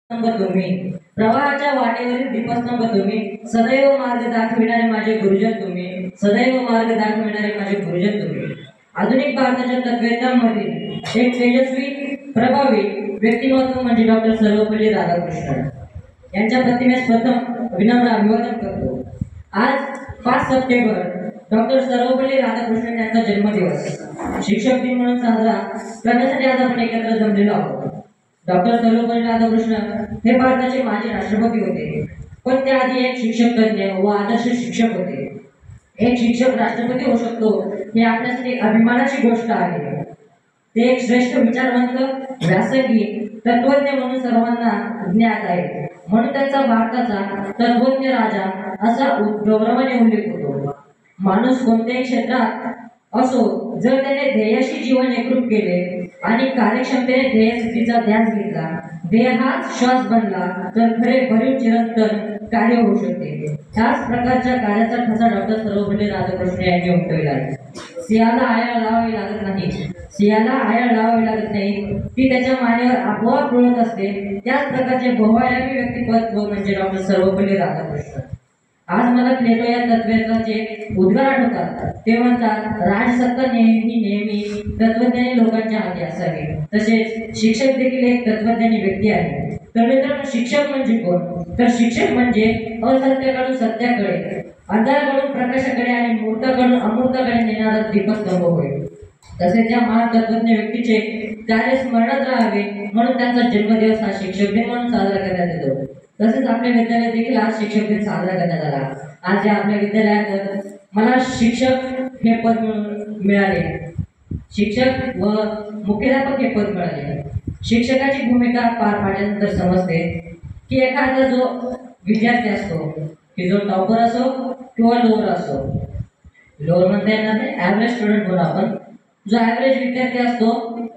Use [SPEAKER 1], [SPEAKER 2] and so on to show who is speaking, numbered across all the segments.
[SPEAKER 1] स्तंभ तुम्ही, प्रवाहाच्या वाटेवरील दीपस्तंभ तुम्ही, सदैव मार्ग दाखविणारे माझे गुरुजन तुम्ही, सदैव मार्ग दाखविणारे माझे गुरुजन तुम्ही. आधुनिक भारताच्या तत्वज्ञांमधील एक तेजस्वी प्रभावी व्यक्तिमत्व म्हणजे डॉक्टर सर्वपल्ली राधाकृष्णन यांच्या प्रतिमेस प्रथम विनम्र अभिवादन करतो. आज 5 सप्टेंबर डॉक्टर सर्वपल्ली राधाकृष्णन यांचा जन्मदिवस शिक्षक दिन म्हणून साजरा करण्यासाठी आज आपण एकत्र जमलेलो आहोत. डॉक्टर सर्वपल्ली राधाकृष्णन हे भारताचे माजी राष्ट्रपती होते, पण त्याआधी एक शिक्षक तज्ञ व आदर्श शिक्षक होते. एक शिक्षक राष्ट्रपती होऊ शकतो हे आपल्यासाठी अभिमानाची गोष्ट आहे. ते एक श्रेष्ठ विचारवंत, व्यासंगी, तत्वज्ञ म्हणून सर्वांना ज्ञात आहे. म्हणून त्यांचा भारताचा तत्वज्ञ राजा असा गौरवाने उल्लेख होतो. माणूस कोणत्याही क्षेत्रात असो, जर त्याने ध्येयाशी जीवन एकरूप केले आणि कार्यक्षमतेने ध्येयसिद्धीचा ध्यास घेतला, ध्येय श्वास बनला, तर खरे भरीव चिरंतन कार्य होऊ शकते. त्याच प्रकारच्या कार्याचा ठसा डॉक्टर सर्वपल्ली राधाकृष्णन यांनी उमटविला आहे. सिंहाला आयाळ लावावी लागत नाही, सिंहाला आयाळ लावावी लागत नाही, ती त्याच्या मानेवर आपोआप रुळत असते. त्याच प्रकारचे बहुआयामी व्यक्तिमत्व म्हणजे डॉक्टर सर्वपल्ली राधाकृष्णन. आज मला प्लेटो या तत्त्वाचे उद्गार आठवतात. ते म्हणतात, राजसत्ता नेहमी तत्वज्ञानी लोकांच्या हाती असावी. तसेच शिक्षक देखील एक तत्वज्ञानी व्यक्ती आहे. तर मित्रांनो, शिक्षक म्हणजे कोण? तर शिक्षक म्हणजे असत्याकडून सत्याकडे, अंधाराकडून प्रकाशाकडे आणि मूर्ताकडून अमूर्ताकडे नेणारा दीपस्तंभ होय. तसेच या महान तत्वज्ञ व्यक्तीचे कार्य स्मरणात राहावे म्हणून त्यांचा जन्मदिवस हा शिक्षक दिन म्हणून साजरा करण्यात येतो. तसेच आपल्या विद्यालयात देखील आज शिक्षक दिन साजरा करण्यात आला. आज या आपल्या विद्यालयात मला शिक्षक हे पद मिळाले, शिक्षक व मुख्याध्यापक हे पद मिळाले. शिक्षकाची भूमिका पार पाडल्यानंतर समजते की एखादा जो विद्यार्थी असतो, की जो टॉपर असो किंवा लोअर असो, लोअर म्हणता येणार नाही, ॲव्हरेज स्टुडंट म्हणून आपण, जो ॲव्हरेज विद्यार्थी असतो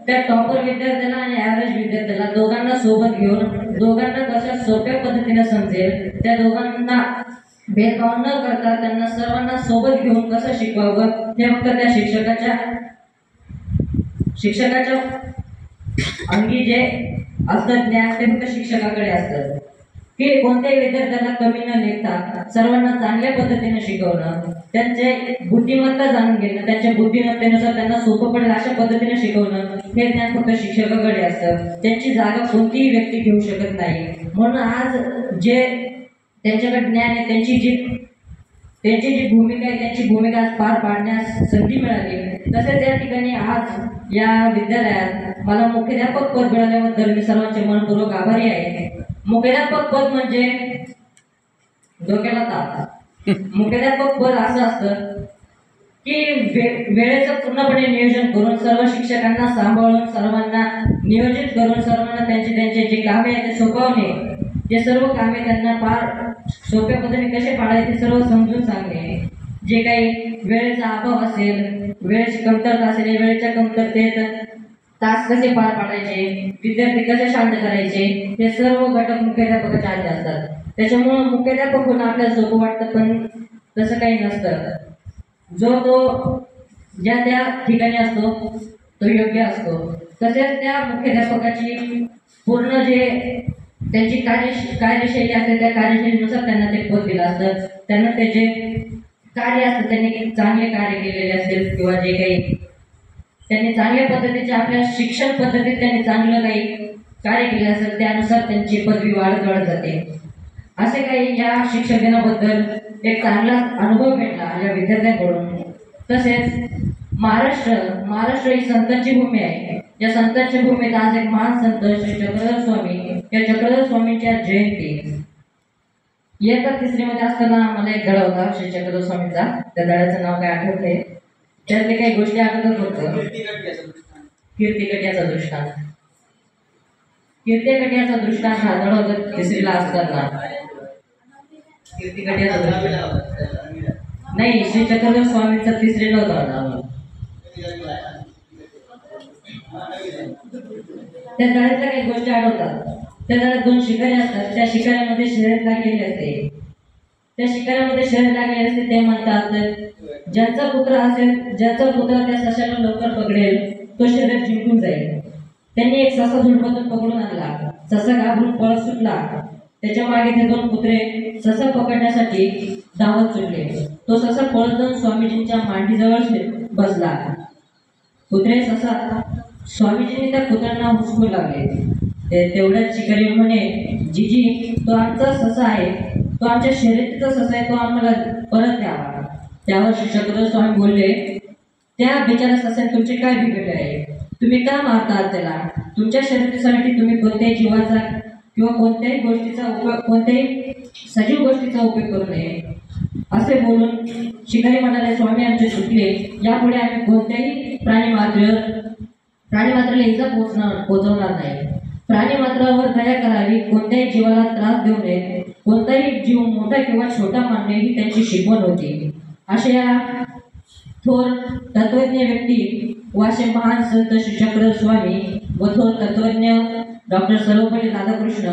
[SPEAKER 1] त्या टॉपर विद्यार्थ्याला आणि ॲव्हरेज विद्यार्थ्याला दोघांना सोबत घेऊन दोघांना कशा सोप्या पद्धतीने समजेल, त्या दोघांना भेदभाव न करता त्यांना सर्वांना सोबत घेऊन कसं शिकवावं हे फक्त त्या शिक्षकाच्या अंगी जे असतं ज्ञान ते फक्त शिक्षकाकडे असतं. की कोणत्याही विद्यार्थ्याला कमी न लेखता सर्वांना चांगल्या पद्धतीने शिकवणं, त्यांचे बुद्धिमत्ता जाणून घेणं, त्यांच्या बुद्धिमत्तेनुसार त्यांना सोपं पडेल अशा पद्धतीने शिकवणं हे ज्ञान फक्त शिक्षकाकडे असतं. त्यांची जागा कोणतीही व्यक्ती घेऊ शकत नाही. म्हणून आज जे त्यांच्याकडे ज्ञान आहे, त्यांची जी भूमिका आहे, त्यांची भूमिका आज पार पाडण्यास संधी मिळाली. तसेच या ठिकाणी आज या विद्यालयात मला मुख्याध्यापक पद मिळाल्याबद्दल मी सर्वांचे मनपूर्वक आभारी आहे. मुख्याध्यापक पद म्हणजे डोक्याला ताप. मुख्याध्यापक पद असं असतं की वेळेचं पूर्णपणे नियोजन करून, सर्व शिक्षकांना सांभाळून, सर्वांना नियोजित करून, सर्वांना त्यांचे जे कामे आहेत ते सोपवणे, जे सर्व कामे त्यांना फार सोप्या पद्धतीने कसे पाडायचे ते सर्व समजून सांगणे. जे काही वेळेचा अभाव असेल, वेळेची कमतरता असेल, वेळेच्या कमतरतेत तास कसे पार पाडायचे, विद्यार्थी कसे शांत करायचे, हे सर्व घटक मुख्याध्यापकाच्या हाती असतात. त्याच्यामुळं मुख्याध्यापक होणं आपल्याला सोपं वाटतं, पण तसं काही नसतं. जो तो ज्या त्या ठिकाणी असतो तो योग्य असतो. तसेच त्या मुख्याध्यापकाची पूर्ण जे त्यांची कार्यशैली असते, त्या कार्यशैलीनुसार त्यांना ते पद दिलं असतं. त्यांना ते जे कार्य असतं, त्यांनी चांगले कार्य केलेले असेल किंवा जे काही त्यांनी चांगल्या पद्धतीचे आपल्या शिक्षण पद्धतीत त्यांनी चांगलं काही कार्य केले असेल, त्यानुसार त्यांची पदवी वाढत जाते. असे काही या शिक्षक दिनाबद्दल एक चांगला अनुभव भेटला या विद्यार्थ्यांकडून. तसेच महाराष्ट्र ही संतांची भूमी आहे. या संतांच्या भूमीत आज एक महान संत श्री चक्रधर स्वामी, या चक्रधर स्वामींच्या जयंती इयत्ता 3री मध्ये असताना मला एक धडा होता श्री चक्रधर स्वामींचा. त्या धड्याचं नाव काय आठवते, त्यातले काही गोष्टी आठवत होतं. कीर्तिकट्याचा दृष्टांत. कीर्तिकट्याचा दृष्टांत हा धडा होता 3रीला असताना. कीर्तिकट्याचा दृष्टांत नाही, श्री चक्रधर स्वामींचा 3रीला होता. त्या धड्यातल्या काही गोष्टी आठवतात. त्या धड्यात 2 शिकारी असतात. त्या शिकाऱ्यामध्ये शर्यत लागलेली असते. त्या शिकाऱ्यामध्ये शर्यत लागलेली असते. ते म्हणतात, ज्याचा पुत्र त्या सशाला लवकर पकडेल तो शर्यत जिंकून जाईल. त्यांनी एक ससा झुडपातून पकडून आणला. ससा घाबरून पळत सुटला. त्याच्या मागे ते दोन कुत्रे ससा पकडण्यासाठी धावत सुटले. तो ससा पळत जाऊन स्वामीजींच्या मांडीजवळ बसला. कुत्रे ससा स्वामीजींनी त्या कुत्र्यांना हुसकू लागले. तेवढ्यात शिकारी म्हणे, जीजी, तो आमचा ससा आहे, तो आमच्या शर्यतीचा ससा आहे, तो आम्हाला परत द्यावा. त्यावर श्री चक्रधर स्वामी बोलले, त्या बिचारा सस्याने तुमचे काय बिघडले आहे? तुम्ही का मारता त्याला? तुमच्या शर्यतीसाठी तुम्ही कोणत्याही जीवाचा किंवा कोणत्याही गोष्टीचा उपयोग, कोणत्याही सजीव गोष्टीचा उपयोग करू नये. असे बोलून शिकारी म्हणाले, स्वामी आमचे चुकले, यापुढे आम्ही कोणत्याही प्राणीमात्राला इजा पोचवणार नाही. प्राणीमात्रावर दया करावी, कोणत्याही जीवाला त्रास देऊ नये, कोणताही जीव मोठा किंवा छोटा मानणे ही त्यांची शिकवण होती. अशा या थोर तत्वज्ञ व्यक्ती व असे महान संत श्री चक्रधर स्वामी व थोर तत्वज्ञ डॉक्टर सर्वपल्ली राधाकृष्ण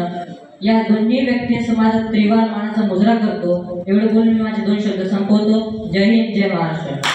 [SPEAKER 1] या दोन्ही व्यक्ती समाजात त्रिवार मानाचा मुजरा करतो. एवढे बोलून मी माझे 2 शब्द संपवतो. जय हिंद, जय महाराष्ट्र.